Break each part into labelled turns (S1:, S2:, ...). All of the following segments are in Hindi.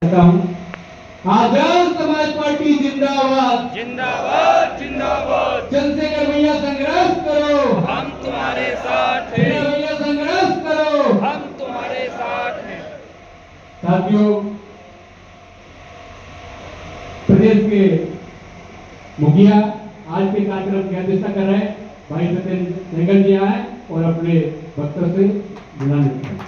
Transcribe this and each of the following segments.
S1: आजाद समाज पार्टी जिंदाबाद
S2: जिंदाबाद जिंदाबाद।
S1: चंद्रशेखर भैया संघर्ष करो,
S2: हम तुम्हारे साथ हैं,
S1: भैया संघर्ष करो,
S2: हम तुम्हारे साथ हैं।
S1: साथियों, प्रदेश के मुखिया आज के कार्यक्रम की अध्यक्षता कर रहे हैं भाई सत्येंद्र सहगल जी आए और अपने वक्तव्य से जुड़ा लेते हैं।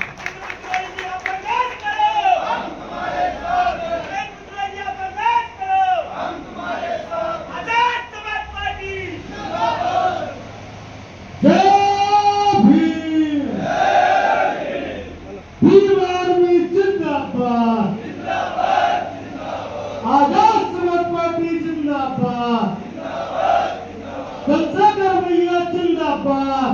S3: आजाद समाज पार्टी जिंदाबाद, चंद्रशेखर भैया जिंदाबाद,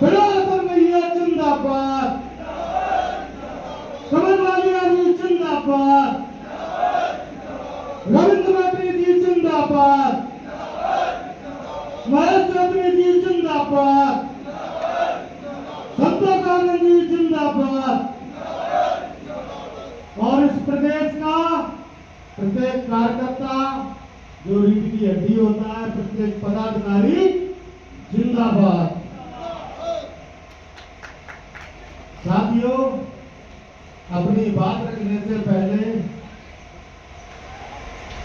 S3: बिलावल भैया जिंदाबाद, कमल वालिया जी जिंदाबाद, रविंद्र मैत्री जी जिंदाबाद, महेश चौधरी जी जिंदाबाद, संतोष आनंद जी जिंदाबाद। और इस प्रदेश का प्रत्येक कार्यकर्ता जो रीढ़ की हड्डी होता है, प्रत्येक पदाधिकारी जिंदाबाद। साथियों, अपनी बात रखने से पहले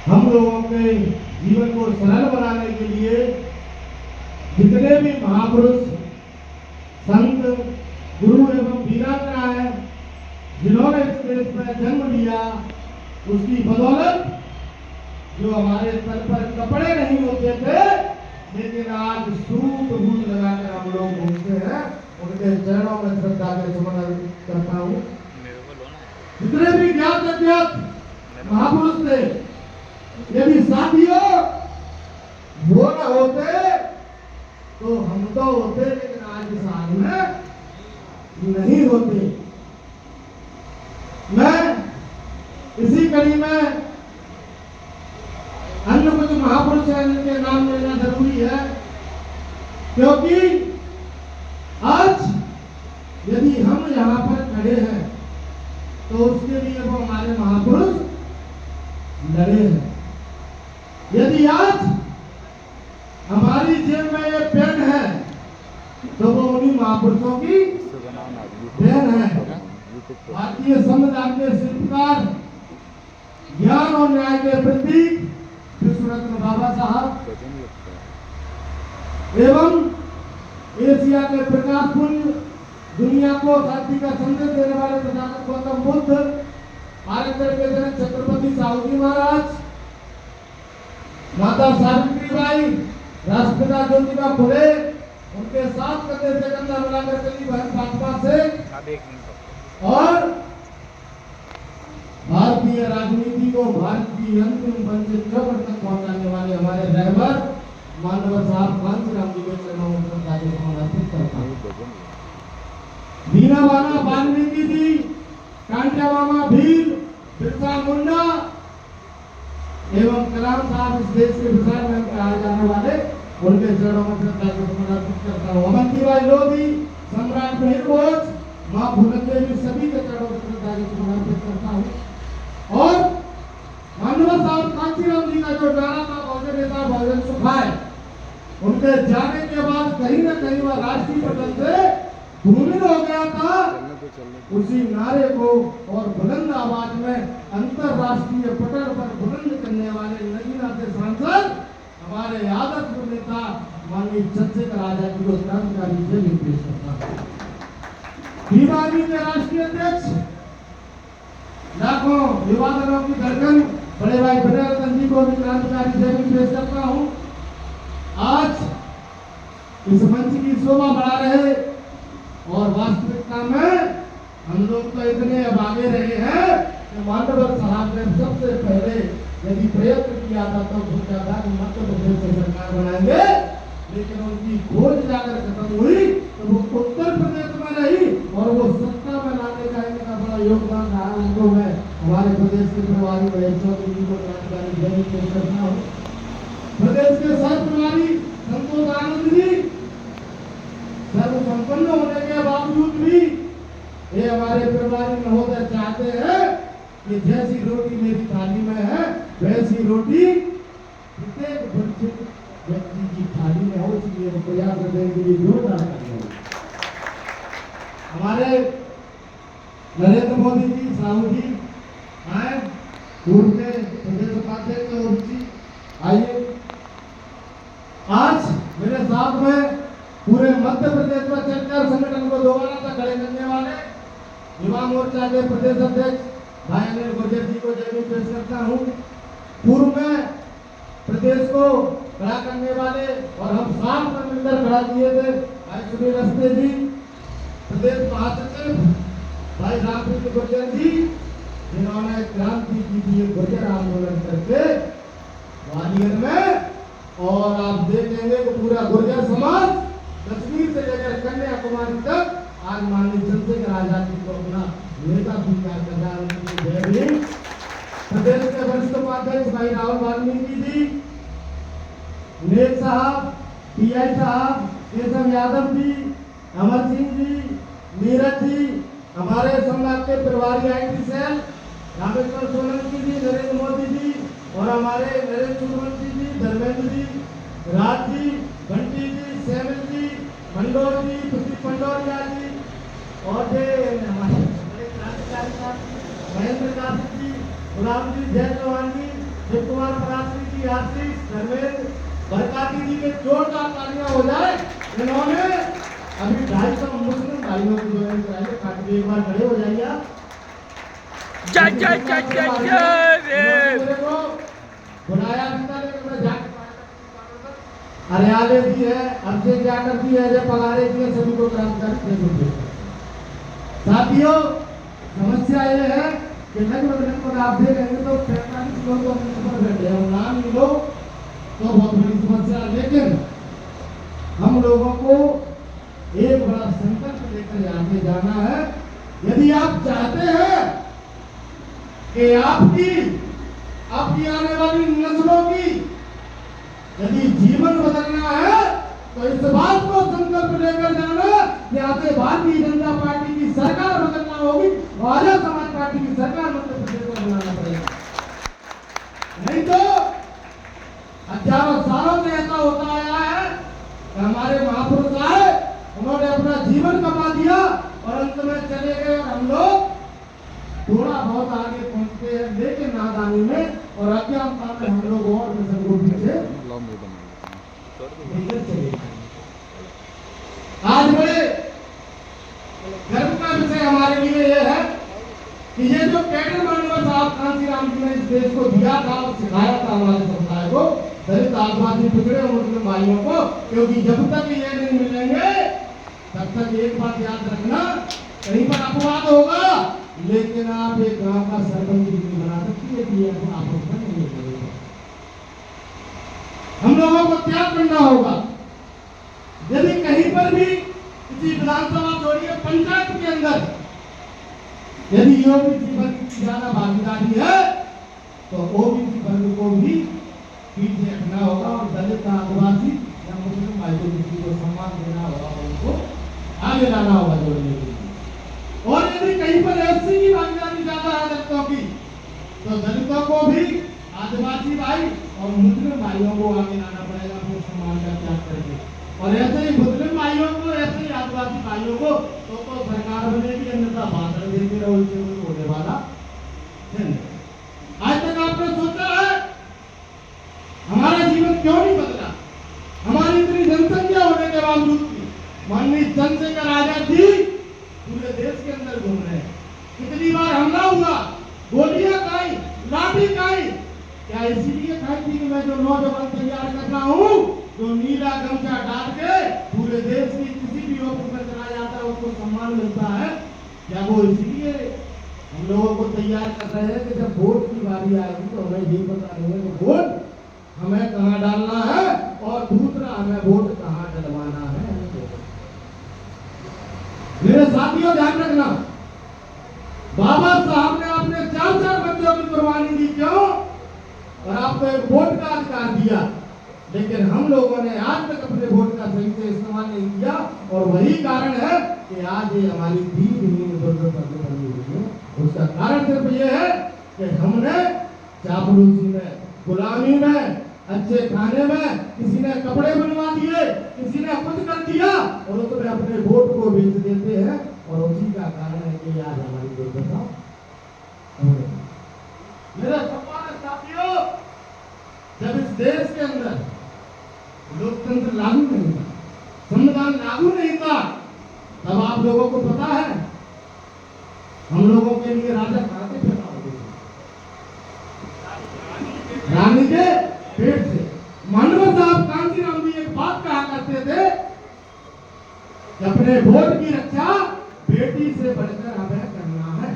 S3: हम लोगों के जीवन को सरल बनाने के लिए जितने भी महापुरुष, संत, गुरु एवं वीरांगना है जिन्होंने इस देश में जन्म लिया, उसकी बदौलत जो हमारे सर पर कपड़े नहीं होते थे लेकिन आज सूट बूट लगाकर हम लोग घूमते हैं, उनके चरणों में श्रद्धा के सुमन अर्पित करता हूँ। जितने भी ज्ञात अज्ञात महापुरुष थे, यदि साथियों वो न होते तो हम तो होते, लेकिन आज इस हाल में नहीं होते। मैं इसी कड़ी में अन्य कुछ महापुरुष हैं जिनके नाम लेना जरूरी है, क्योंकि आज यदि हम यहाँ पर खड़े हैं तो उसके लिए वो हमारे महापुरुष लड़े हैं। यदि आज हमारी जेब में ये पेन है तो वो उन्हीं महापुरुषों की देन है। भारतीय संविधान के शिल्पकार, ज्ञान और न्याय के प्रतीक विश्वरत्न बाबा साहब एवं एशिया के प्रकाश पुंज, दुनिया को शांति का संदेश देने वाले प्रजापति गौतम बुद्ध, आरंगर के जनक छत्रपति साहू जी महाराज, माता सावित्रीबाई, राष्ट्रपिता ज्योतिबा फुले, उनके साथ कंधे से कंधा मिलाकर चली बहन फातिमा से, और भारतीय राजनीति को भारत की अंतिम वंचित चौखट तक पहुंचाने वाले हमारे रहबर मानव साहब कांचीराम जी के चरणों में श्रद्धा के समर्पित करता हूं। दीना बाना वाल्मीकि जी, कांटिया मामा भील, बिरसा मुंडा एवं कलाम साहब इस देश के विचार में कहा जाने वाले, उनके चरणों में श्रद्धा के समर्पित करता हूँ। अवंतीबाई लोधी, सम्राट मिहिर भोज, मां फूलन देवी, सभी के चरणों में श्रद्धा के समर्पित करता हूँ। और मानव साहब कांचीराम जी का जो नारा था, बहुजन नेता बहुजन सुखाए, उनके जाने के बाद कहीं न कहीं वह राष्ट्रीय पटल से धूमिल हो गया था। उसी नारे को और बुलंद आवाज में अंतरराष्ट्रीय पटल पर बुलंद करने वाले नगीना के सांसद हमारे आदर्श नेता माननीय चंद्रशेखर आजाद जी को क्रांतिकारी से पेश करता है। बीमारी के राष्ट्रीय अध्यक्ष, लाखों युवाओं की धड़कन बड़े भाई बिलावल जी को भी क्रांतिकारी से पेश करता हूँ। आज इस मंच की शोभा बढ़ा रहे और वास्तविकता में हम लोग तो इतने अब आगे रहे हैं कि मांडवर साहब ने सबसे पहले यदि प्रयत्न किया था तो सोचा था कि मध्य प्रदेश से सरकार बनाएंगे, लेकिन उनकी खोज जाकर खत्म हुई तो वो उत्तर प्रदेश में रही और वो सत्ता में लाने का इनका बड़ा योगदान रहा। उनको मैं हमारे प्रदेश के प्रभारी महेश चौधरी जी को क्रांतिकारी जय पेश करता हूँ। प्रदेश के सह प्रभारी संतोष आनंद जी सर्व संपन्न होने के बावजूद भी ये हमारे प्रभारी महोदय चाहते हैं कि जैसी रोटी मेरी थाली में है वैसी रोटी प्रत्येक वंचित व्यक्ति की थाली में हो, इसलिए प्रयास करने के लिए जोरदार तालियां। हमारे नरेंद्र मोदी जी, साहू जी आए, पूर्व के प्रदेश उपाध्यक्ष और जी आइए। आज मेरे साथ में पूरे मध्य प्रदेश में चलकर संगठन को दोबारा तक खड़े करने वाले युवा मोर्चा के प्रदेश अध्यक्ष भाई अनिल गुर्जर जी को जय पेश करता हूँ। पूर्व में प्रदेश को खड़ा करने वाले और हम साथ में मिलकर खड़ा किए थे भाई सुनील अवस्थी जी, प्रदेश महासचिव भाई रामप्रीत गुर्जर जी, जिन्होंने क्रांति की थी गुर्जर आंदोलन करके ग्वालियर में, और आप देखेंगे कि पूरा गुर्जर समाज कश्मीर से लेकर कन्याकुमारी तक आज माननीय चंद्रशेखर आजाद जी को अपना नेता स्वीकार कर रहा है। प्रदेश के वरिष्ठ उपाध्यक्ष भाई राहुल वाल्मीकि जी, नेक साहब, पीआई साहब, केशव यादव जी, अमर सिंह जी, नीरज जी, हमारे संघ के प्रभारी आईटी सेल रामेश्वर सोलंकी जी, नरेंद्र मोदी जी, और हमारे नरेंद्र सूर्यवंशी जी, धर्मेंद्र जी, राज जी, घंटी जी, सैमिल जी, मंडोर जी, प्रदीप पंडोरिया जी, और हमारे क्रांतिकारी साहब महेंद्र कासिम जी, गुलाम जी, जय चौहान जी, शिव कुमार पराश्री जी, आशीष, धर्मेंद्र, बरकाती जी के जोरदार तालियां हो जाए। इन्होंने अभी 250 मुस्लिम भाइयों को ज्वाइन कराया, काफी एक बार खड़े हो जाइए आप।
S2: जय जय जय जय जय।
S3: बुलाया भी था लेकिन मैं जाके हरियाले भी है, हमसे क्या करती है, जब पगारे भी है, सभी को क्रांतिकारी। साथियों, समस्या ये है कि लगभग आप देखेंगे तो 45 लोग तो पर बैठे हैं, नाम ही लो तो बहुत बड़ी समस्या। लेकिन हम लोगों को एक बड़ा संकल्प लेकर आगे जाना है। यदि आप चाहते हैं कि आपकी आने वाली नस्लों की यदि जीवन बदलना है तो इस बात को संकल्प लेकर जाना कि आगे भारतीय जनता पार्टी की सरकार बदलना होगी और आजाद समाज पार्टी की सरकार मध्य प्रदेश को बनाना पड़ेगा। नहीं तो हजारों सालों से ऐसा होता आया है कि हमारे महापुरुष आए, उन्होंने अपना जीवन कमा दिया और अंत में चले गए, और हम लोग थोड़ा बहुत आगे पहुंचते हैं लेकिन नादानी में और अज्ञानता में हम लोग और मिशन को पीछे आज बड़े गर्व का विषय हमारे लिए यह है कि ये जो कैडर मानव साहब कांसी राम जी ने इस देश को दिया था और सिखाया था हमारे समुदाय को, दलित आदिवासी पिछड़े और मुस्लिम भाइयों को, क्योंकि जब तक ये नहीं मिलेंगे तब तक एक बात याद रखना, कहीं पर अपवाद होगा लेकिन आप एक गांव का सरपंच भी नहीं बना सकती है कि आप नहीं करेंगे। हम लोगों को त्याग करना होगा। यदि कहीं पर भी किसी विधानसभा छोड़िए पंचायत के अंदर यदि ओबीसी वर्ग की ज्यादा भागीदारी है तो ओबीसी वर्ग को भी पीछे हटना होगा और दलित आदिवासी या मुस्लिम भाई को सम्मान देना होगा, उनको आगे लाना होगा जोड़ने के लिए। और यदि कहीं पर एससी की भागीदारी ज्यादा है दलितों की तो दलितों को भी, आदिवासी भाई और मुस्लिम भाइयों को आगे लाना पड़ेगा अपने सम्मान का त्याग करके। और ऐसे ही मुस्लिम भाइयों को, ऐसे ही आदिवासी भाइयों को तो सरकार बनेगी, अन्यथा भाषण देते रहो, इससे कुछ होने वाला नहीं। आज तक आपने सोचा है हमारा जीवन क्यों नहीं बदला? हमारी इतनी जनसंख्या होने के बावजूद भी माननीय चंद्रशेखर आजाद जी पूरे देश के अंदर घूम रहे हैं। कितनी बार हमला हुआ, गोलियां खाई, लाठी खाई, क्या इसीलिए खाई थी कि मैं जो नौजवान तैयार कर रहा हूँ, जो नीला गमछा डाल के पूरे देश की किसी भी ऑफिस में चला जाता है उसको सम्मान मिलता है, क्या वो इसलिए हम लोगों को तैयार कर रहे हैं कि जब वोट की बारी आएगी तो हमें ये बता देंगे कि वोट हमें कहाँ डालना है और दूसरा हमें वोट कहाँ डलवाना है। मेरे साथियों ध्यान रखना, बाबा साहब ने अपने 4 बच्चों की कुर्बानी दी, क्यों? और आपको एक वोट का अधिकार दिया, लेकिन हम लोगों ने आज तक अपने वोट का सही से इस्तेमाल नहीं किया और वही कारण है कि आज ये हमारी 3 महीने बनी हुई है उसका कारण सिर्फ ये है कि हमने चापलूसी में, गुलामी में, अच्छे खाने में, किसी ने कपड़े बनवा दिए, किसी ने कुछ कर दिया और उसमें अपने वोट को बेच देते हैं और उसी का कारण है कि आज हमारी दुर्दशा हो रही है। मेरे सम्मानित साथियों, जब इस देश के अंदर लोकतंत्र लागू नहीं था, संविधान लागू नहीं था, तब आप लोगों को पता है हम लोगों के लिए राजा कहां से पैदा हो गए? रानी के पेट से। मानव साहब कांशीराम जी एक बात कहा करते थे कि अपने वोट की रक्षा बेटी से बढ़कर हमें करना है।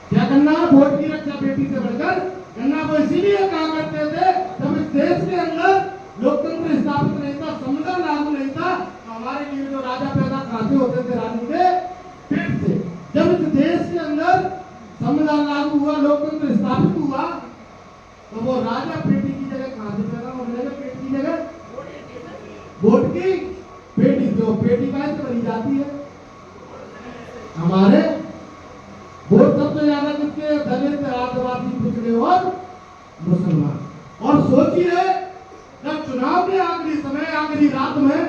S3: क्या करना है? वोट की रक्षा बेटी से बढ़कर करना। वो इसीलिए कहा करते थे जब इस देश के अंदर लोकतंत्र स्थापित नहीं था, संविधान लागू नहीं था, तो हमारे लिए जो राजा पैदा कहां होते थे? रानी के पेट से। जब इस देश के अंदर संविधान लागू हुआ, लोकतंत्र स्थापित हुआ, तो वो राजा बेटी की जगह कहां से पैदा होने लगे? पेट की जगह वोट की बेटी। जो बेटी का से बनी जाती है हमारे वोट सबसे ज्यादा किसके? दलित, आदिवासी, पिछड़े और मुसलमान। और सोचिए जब चुनाव के आखिरी समय, आखिरी रात में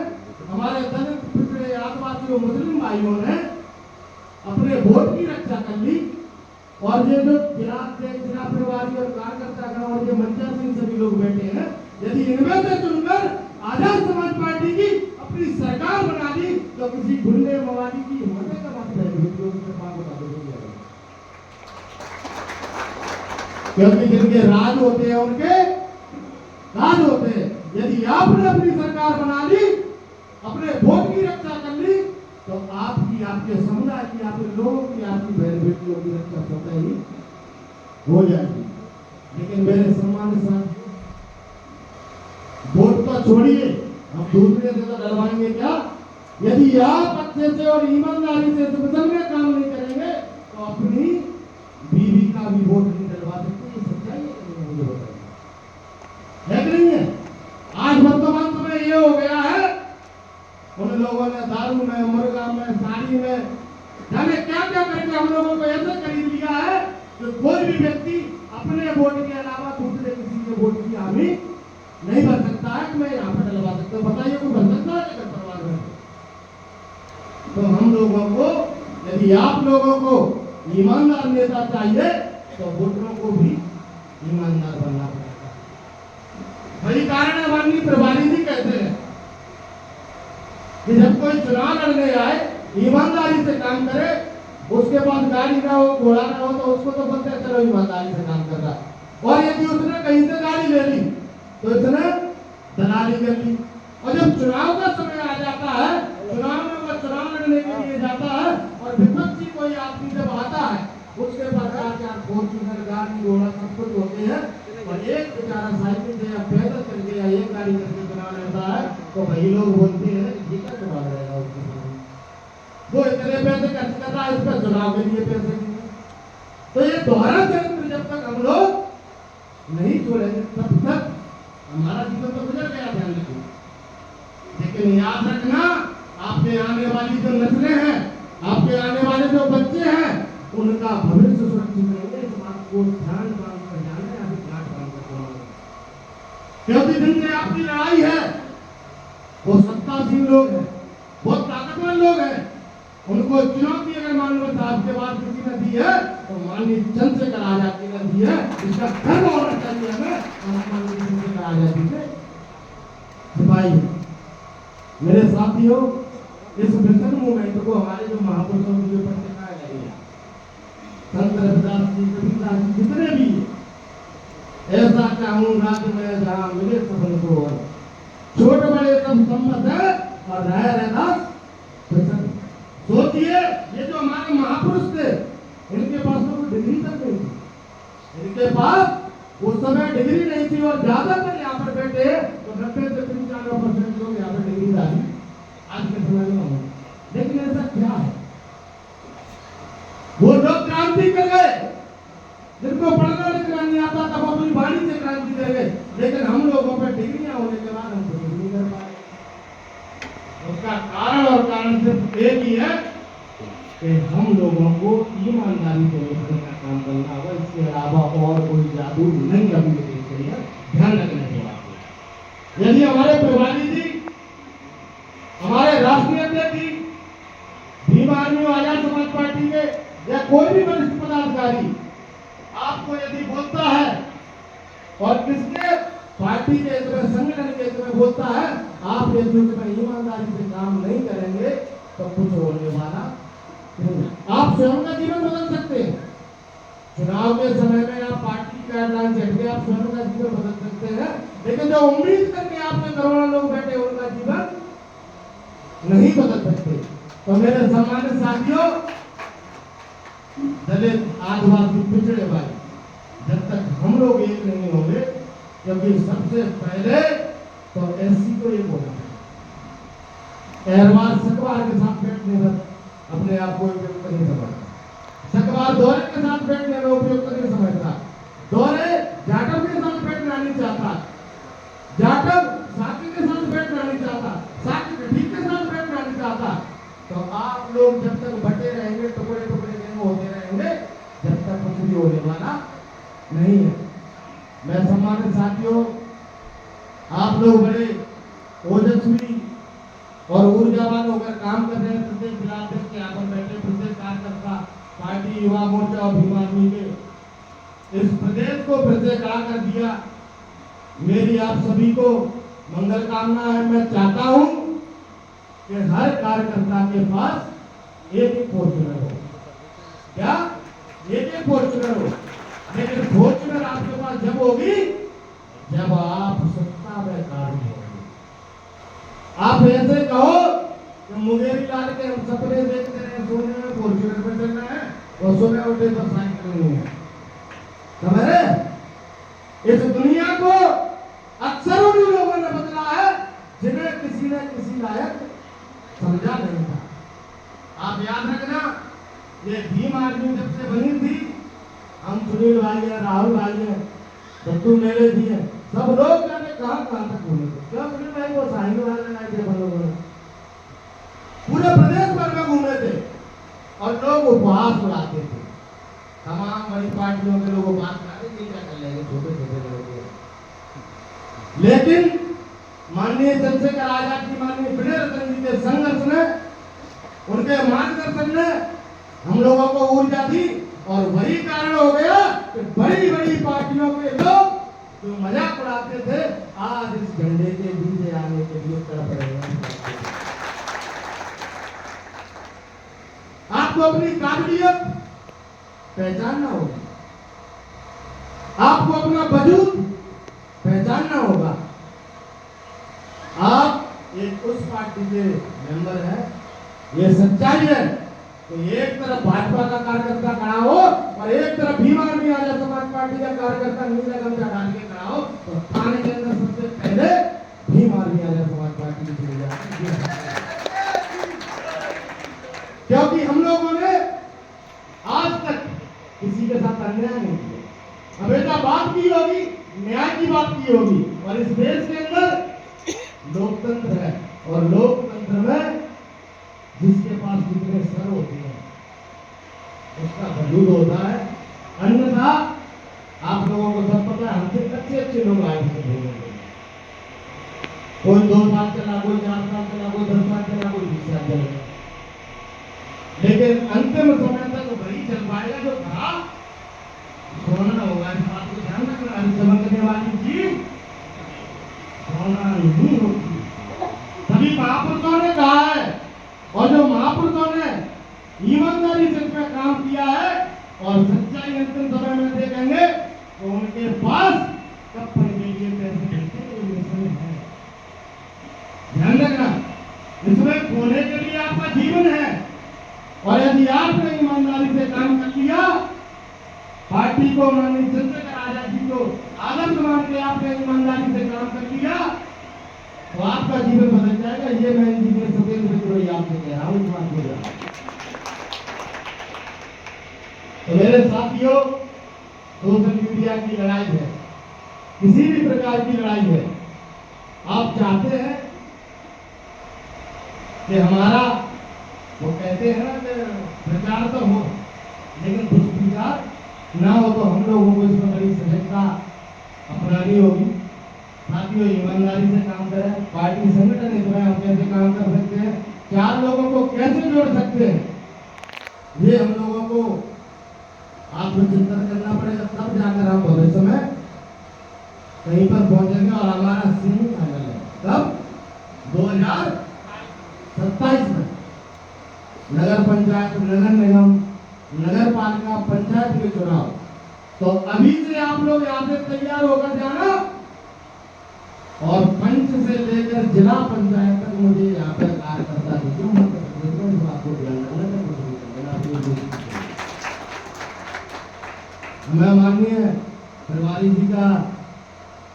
S3: हमारे दलित, पिछड़े, आदिवासी और मुस्लिम भाइयों ने अपने वोट की रक्षा कर ली और ये जो जिला प्रभारी और कार्यकर्ता और ये मंचा सिंह सभी लोग बैठे हैं, यदि इनमें से चुनकर आजाद समाज पार्टी की अपनी सरकार बना दी तो किसी गुंडे मवाली की हिम्मत का मत है क्योंकि जिनके राज होते हैं उनके राज होते हैं। यदि आपने अपनी सरकार बना ली, अपने वोट की रक्षा कर ली, तो आपकी, आपके समुदाय की, आपके लोगों की, आपकी बहन बेटियों की रक्षा स्वतः ही हो जाएगी। लेकिन मेरे सम्मानित साथियों, वोट तो छोड़िए, हम दूसरे से तो डरवाएंगे क्या? यदि आप अच्छे से और ईमानदारी से संविधान में काम नहीं करेंगे तो अपनी बीवी का भी वोट नहीं डलवा सकते। ये सच्चाई है कि नहीं? मुझे बताइए, है कि नहीं है? आज वर्तमान समय ये हो गया है, उन लोगों ने दारू में, मुर्गा में, साड़ी में, जाने क्या क्या करके हम लोगों को ऐसे खरीद लिया है कि कोई भी व्यक्ति अपने वोट के अलावा दूसरे किसी के वोट की हामी नहीं बन सकता है कि मैं यहाँ पर डलवा सकता हूँ। बताइए कोई बन सकता है अगर परिवार में? तो हम लोगों को, यदि आप लोगों को ईमानदार नेता चाहिए तो वोटरों को भी ईमानदार बनना पड़ेगा। वही कारण है माननीय प्रभारी जी कहते हैं कि जब कोई चुनाव लड़ने आए, ईमानदारी से काम करे, उसके पास गाड़ी ना हो, घोड़ा ना हो, तो उसको तो बोलते हैं चलो ईमानदारी से काम कर रहा है। और यदि उसने कहीं से गाड़ी ले ली तो इसने दलाली कर ली। और जब चुनाव का समय आ जाता है, चुनाव में वो चुनाव लड़ने के लिए जाता है और विपक्षी कोई आदमी जब आता है, उसके पास 4-4 फॉर्च्यूनर, गाड़ी, घोड़ा सब कुछ होते हैं और एक बेचारा साइकिल से या पैदल करके या एक गाड़ी करके चुनाव लड़ता है, तो वही लोग बोलते हैं कि क्या चुनाव लड़ेगा उसके सामने, वो इतने पैसे खर्च कर रहा है, इस पर चुनाव के लिए पैसे नहीं। तो ये दोहरा चरित्र जब तक हम लोग नहीं छोड़ेंगे तब तक हमारा जीवन तो गुजर गया, ध्यान रखिए। लेकिन याद रखना, आपके आने वाली जो नस्लें हैं, आपके आने वाले जो बच्चे हैं, उनका भविष्य सुरक्षित रहेगा। इस बात को ध्यान बांध कर जाना है, अभी गांठ बांध कर जाना है। क्योंकि जिनसे आपकी लड़ाई है वो सत्तासीन लोग हैं, बहुत ताकतवर लोग हैं। उनको चुनौती अगर माननीय साहब के बाद किसी ने दी है तो माननीय चंद्रशेखर आजाद जी ने दी है। इसका गर्व होना चाहिए हमें। माननीय चंद्रशेखर आजाद जी से सिपाही। मेरे साथियों, इस मिशन मूवमेंट को हमारे जो महापुरुषों के ऊपर सिखाया गया, संत रविदास जी, कबीरदास जी, जितने भी, ऐसा चाहूं राज्य में जहां मिले सबन को, छोटे बड़े सब सम्मत है और रह रहदास प्रसन्न। सोचिए, ये जो हमारे महापुरुष थे, इनके पास तो कोई डिग्री तक नहीं थी। इनके पास उस समय डिग्री नहीं थी और ज्यादातर यहाँ पर बैठे तो 90 से 95% लोग यहाँ पर डिग्रीदारी आज के समय में हो। लेकिन ऐसा क्या है? वो लोग क्रांति कर गए, जिनको पढ़ना लिखना नहीं आता तब अपनी वाणी से क्रांति कर गए। लेकिन हम लोगों पर डिग्रियां होने के बाद हम कुछ नहीं कर पाए। उसका कारण और कारण सिर्फ एक ही है कि हम लोगों को ईमानदारी से निकलने का काम करना होगा। इसके अलावा और कोई जादू नहीं अभी देश के लिए ध्यान रखने की बात है। यदि हमारे प्रभारी जी, हमारे राष्ट्रीय अध्यक्ष जी, भीम आर्मी आजाद समाज पार्टी के या कोई भी वरिष्ठ पदाधिकारी आपको यदि बोलता है और किसके पार्टी के हित में, संगठन के हित में बोलता है, आप यदि उसमें ईमानदारी से काम नहीं करेंगे तो कुछ होने वाला नहीं। आप स्वयं का जीवन बदल सकते हैं। चुनाव के समय में आप पार्टी की गाइडलाइन सेट के आप स्वयं का जीवन बदल सकते हैं, लेकिन जो उम्मीद करके आपने करोड़ों लोग बैठे उनका जीवन नहीं बदल सकते। तो मेरे सम्मानित साथियों, दलित, आदिवासी, पिछड़े भाई, जब तक हम लोग एक नहीं होंगे, क्योंकि सबसे पहले तो एससी को एक होना है। एहरवार सकवार के साथ बैठने में अपने आप को उपयुक्त नहीं समझता, सकवार दोहरे के साथ बैठने में उपयुक्त नहीं समझता, दोहरे जाटव के साथ बैठना नहीं चाहता, जाटव साकी के साथ बैठना नहीं चाहता, साकी ठीक के साथ बैठना नहीं चाहता। तो आप लोग जब तक बटे रहेंगे, टुकड़े टुकड़े होते रहेंगे, जब तक कुछ भी होने वाला नहीं है। मैं सम्मानित साथियों, आप लोग बड़े ओजस्वी और ऊर्जावान होकर काम कर रहे हैं। प्रत्येक जिलाध्यक्ष के यहाँ पर बैठे प्रत्येक कार्यकर्ता, पार्टी, युवा मोर्चा और भीम आर्मी के इस प्रदेश को प्रत्येक कर दिया। मेरी आप सभी को मंगल कामना है। मैं चाहता हूं कि हर कार्यकर्ता के पास एक एक फॉर्चूनर हो। क्या? एक एक फॉर्चूनर हो। लेकिन फॉर्चूनर आपके पास जब होगी जब आप सत्ता में कार्य होंगे। आप ऐसे कहो कि मुंगेरी लाल के हम सपने देखते रहे, सोने में फॉर्चूनर में चलना है और सोने उठे पर साइकिल नहीं है। समझ रहे? इस दुनिया को अक्सर उन लोगों ने बदला है जिन्हें किसी ने किसी लायक समझा नहीं था। आप याद रखना, ये भीम आर्मी जब से बनी थी, हम सुनील भाई हैं, राहुल भाई हैं, दत्तू मेरे जी हैं, सब लोग जाने कहां तक घूमे थे। क्या सुनील भाई वो साइकिल वाले लाए थे, लोगों ने पूरे प्रदेश भर में घूमे थे और लोग उपहास उड़ाते थे। तमाम बड़ी पार्टियों के लोग उपहास उड़ाते, क्या कर लेंगे छोटे छोटे लोग। लेकिन माननीय चंद्रशेखर आजाद जी, माननीय विनय रतन जी के संघर्ष ने, उनके मार्गदर्शन ने हम लोगों को ऊर्जा दी और वही कारण हो गया कि बड़ी बड़ी पार्टियों के लोग जो मजाक उड़ाते थे आज इस झंडे के नीचे आने के लिए तड़प रहे हैं। आपको अपनी काबिलियत पहचानना होगा, आपको अपना वजूद पहचानना होगा। आप एक उस पार्टी के मेंबर हैं, ये सच्चाई है कि एक तरफ भाजपा का कार्यकर्ता खड़ा हो और एक तरफ भीम आर्मी आजाद समाज पार्टी का कार्यकर्ता नीला गमछा डाल के खड़ा हो, तो थाने के अंदर सबसे पहले भीम आर्मी आजाद समाज पार्टी की चली जाती। क्योंकि हम लोगों ने आज तक किसी के साथ अन्याय नहीं किया, हमेशा बात की होगी, न्याय की बात की होगी। और इस देश के अंदर लोकतंत्र है और लोकतंत्र में जिसके पास जितने सर होते हैं उसका वजूद होता है। अन्यथा आप लोगों को सब पता है, हमसे अच्छे अच्छे लोग आए थे, कोई 2 साल चला, कोई 4 साल चला, कोई 10 साल चला, कोई 20 साल चला, लेकिन अंतिम समय तक वही चल पाएगा जो था। सोना होगा, इस बात को ध्यान रखना। चमकने वाली चीज सोना नहीं होती। सभी महापुरुषों ने कहा है और जो महापुरुषों ने ईमानदारी से इसमें काम किया है और सच्चाई अंतिम समय में देखेंगे तो उनके पास कप्पन के लिए पैसे मिलते हैं। ध्यान रखना, इसमें खोने के लिए आपका जीवन है और यदि आपने ईमानदारी से काम कर लिया, पार्टी को, माननीय चंद्रशेखर आजाद जी को आदर्श मान के आपने ईमानदारी से काम कर लिया तो आपका जीवन बदल जाएगा। ये मैं इंजीनियर सत्येंद्र सिंह आपसे कह रहा हूं, इस बात को जाना। तो मेरे साथियों, सोशल मीडिया की लड़ाई है, किसी भी प्रकार की लड़ाई है, आप चाहते हैं कि हमारा, वो कहते हैं ना कि प्रचार तो हो, लेकिन दुष्प्रचार ना हो तो हम लोगों को इसमें बड़ी सजगता अपनानी होगी। साथियों, ईमानदारी से काम करें। पार्टी संगठन इसमें हम कैसे काम कर सकते हैं, 4 लोगों को कैसे जोड़ सकते हैं, ये हम लोगों को आत्मचिंतन करना पड़ेगा। तब जाकर हम भविष्य में कहीं पर पहुंचेंगे और हमारा सीन फाइनल है। तब 2027 में नगर पंचायत, नगर निगम, नगर पालिका, पंचायत के चुनाव। तो अभी से आप लोग यहाँ से तैयार होकर जाना और पंच से लेकर जिला पंचायत तक मुझे यहाँ पर कार्यकर्ता जो आपको हमें माननीय तिवारी जी का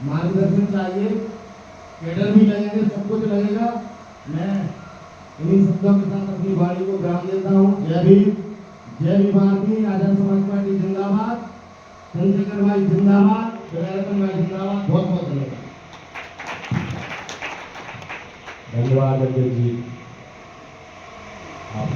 S3: मार्गदर्शन चाहिए। कैडर भी लगेंगे, सब कुछ लगेगा। मैं इन्हीं शब्दों के साथ अपनी वाणी को विराम देता हूँ। जय भीम, जय भारती, आजाद समाज पार्टी जिंदाबाद, चंद्रशेखर भाई जिंदाबाद, जनार्दन भाई जिंदाबाद। बहुत बहुत धन्यवाद।
S1: धन्यवाद अजय जी। आप